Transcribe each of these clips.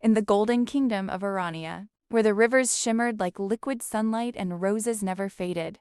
In the golden kingdom of Arania, where the rivers shimmered like liquid sunlight and roses never faded,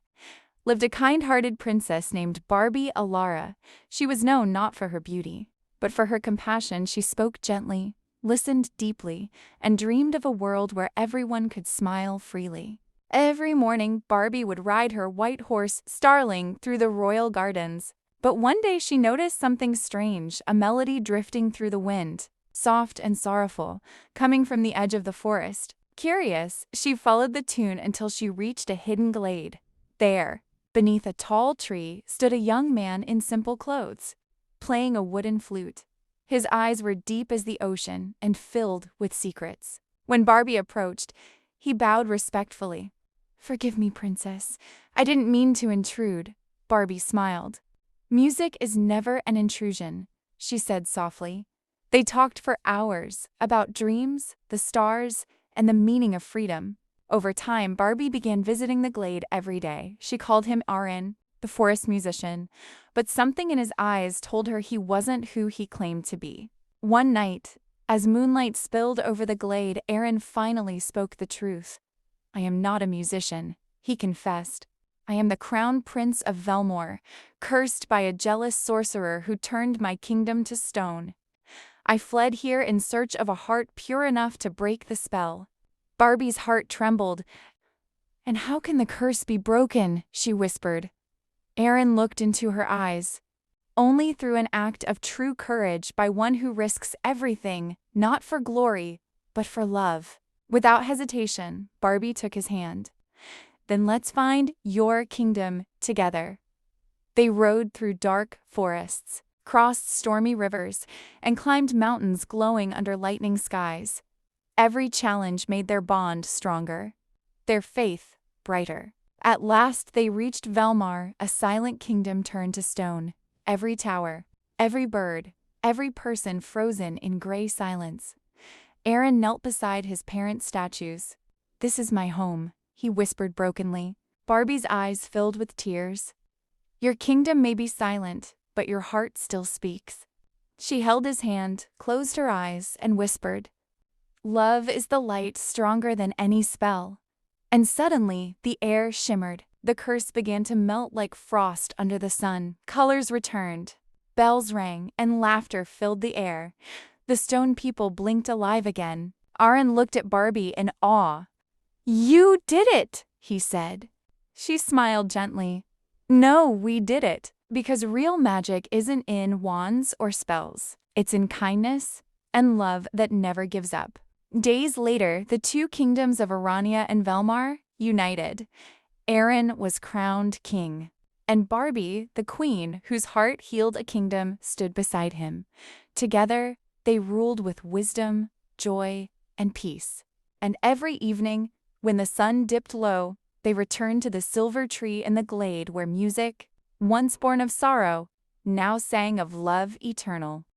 lived a kind-hearted princess named Barbie Alara. She was known not for her beauty, but for her compassion. She spoke gently, listened deeply, and dreamed of a world where everyone could smile freely. Every morning, Barbie would ride her white horse, Starling, through the royal gardens. But one day she noticed something strange, a melody drifting through the wind, soft and sorrowful, coming from the edge of the forest. Curious, she followed the tune until she reached a hidden glade. There, beneath a tall tree, stood a young man in simple clothes, playing a wooden flute. His eyes were deep as the ocean and filled with secrets. When Barbie approached, he bowed respectfully. "Forgive me, princess. I didn't mean to intrude." Barbie smiled. "Music is never an intrusion," she said softly. They talked for hours about dreams, the stars, and the meaning of freedom. Over time, Barbie began visiting the glade every day. She called him Aaron, the forest musician, but something in his eyes told her he wasn't who he claimed to be. One night, as moonlight spilled over the glade, Aaron finally spoke the truth. "I am not a musician," he confessed. "I am the crown prince of Velmore, cursed by a jealous sorcerer who turned my kingdom to stone. I fled here in search of a heart pure enough to break the spell." Barbie's heart trembled. "And how can the curse be broken?" she whispered. Aaron looked into her eyes. "Only through an act of true courage, by one who risks everything, not for glory, but for love." Without hesitation, Barbie took his hand. "Then let's find your kingdom together." They rode through dark forests, crossed stormy rivers, and climbed mountains glowing under lightning skies. Every challenge made their bond stronger, their faith brighter. At last they reached Velmar, a silent kingdom turned to stone. Every tower, every bird, every person frozen in gray silence. Aaron knelt beside his parents' statues. "This is my home," he whispered brokenly. Barbie's eyes filled with tears. "Your kingdom may be silent, but your heart still speaks." She held his hand, closed her eyes, and whispered, "Love is the light stronger than any spell." And suddenly, the air shimmered. The curse began to melt like frost under the sun. Colors returned. Bells rang, and laughter filled the air. The stone people blinked alive again. Aaron looked at Barbie in awe. "You did it," he said. She smiled gently. "No, we did it, because real magic isn't in wands or spells. It's in kindness and love that never gives up." Days later, the two kingdoms of Arania and Velmar united. Aaron was crowned king, and Barbie, the queen whose heart healed a kingdom, stood beside him. Together, they ruled with wisdom, joy, and peace. And every evening, when the sun dipped low, they returned to the silver tree in the glade where music, once born of sorrow, now sang of love eternal.